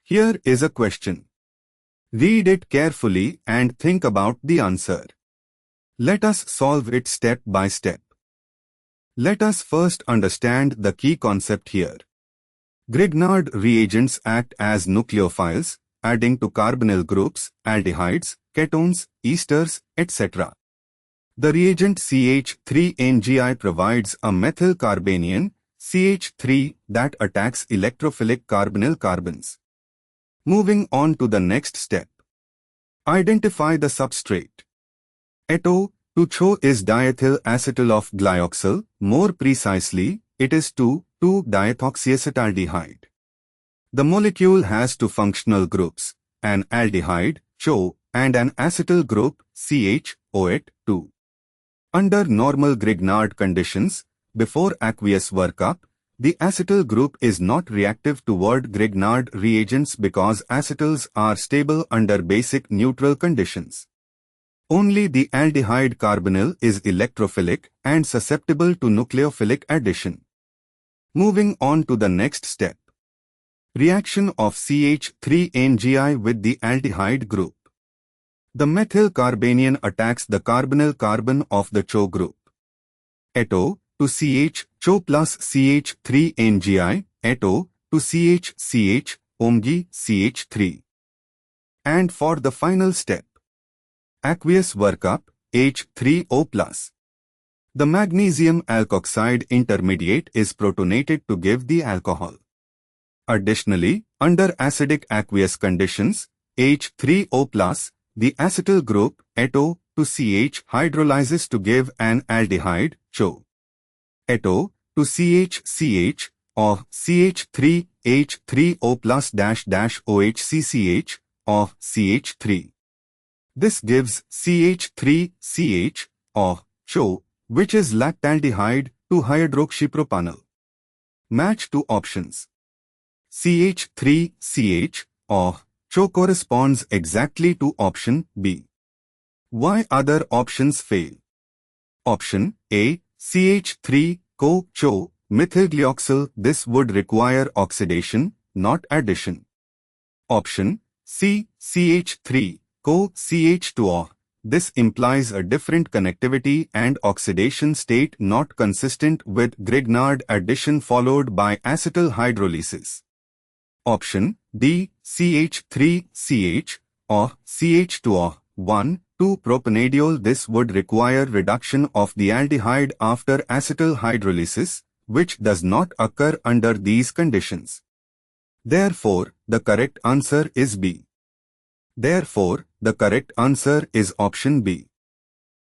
Here is a question. Read it carefully and think about the answer. Let us solve it step by step. Let us first understand the key concept here. Grignard reagents act as nucleophiles, adding to carbonyl groups, aldehydes, ketones, esters, etc. The reagent CH3NGI provides a methyl carbanion, CH3, that attacks electrophilic carbonyl carbons. Moving on to the next step. Identify the substrate. IChO, IChO is diethyl acetyl of glyoxyl, more precisely, it is 2,2-diethoxyacetaldehyde. The molecule has two functional groups, an aldehyde, ChO, and an acetyl group, CH-OH2. Under normal Grignard conditions, before aqueous workup, the acetyl group is not reactive toward Grignard reagents because acetyls are stable under basic neutral conditions. Only the aldehyde carbonyl is electrophilic and susceptible to nucleophilic addition. Moving on to the next step. Reaction of CH3NGI with the aldehyde group. The methyl carbanion attacks the carbonyl carbon of the ChO group. IChO to CH, ChO plus CH3NGI, IChO to CH, OMG, CH3. And for the final step. Aqueous workup, H3O+. The magnesium alkoxide intermediate is protonated to give the alcohol. Additionally, under acidic aqueous conditions, H3O+, the acetyl group, IChO to CH hydrolyzes to give an aldehyde, ChO. IChO to CH of CH3, H3O+- OHCCH of CH3. This gives CH3CH of ChO, which is lactaldehyde, to hydroxypropanol. Match two options. CH3CH of ChO corresponds exactly to option B. Why other options fail? Option A, CH3 co-ChO methylglyoxyl. This would require oxidation, not addition. Option C, CH3 co-CH2O. This implies a different connectivity and oxidation state not consistent with Grignard addition followed by acetyl hydrolysis. Option D, CH3CH or CH2O 1,2-propanadiol. This would require reduction of the aldehyde after acetyl hydrolysis, which does not occur under these conditions. Therefore, the correct answer is B. Therefore, the correct answer is option B.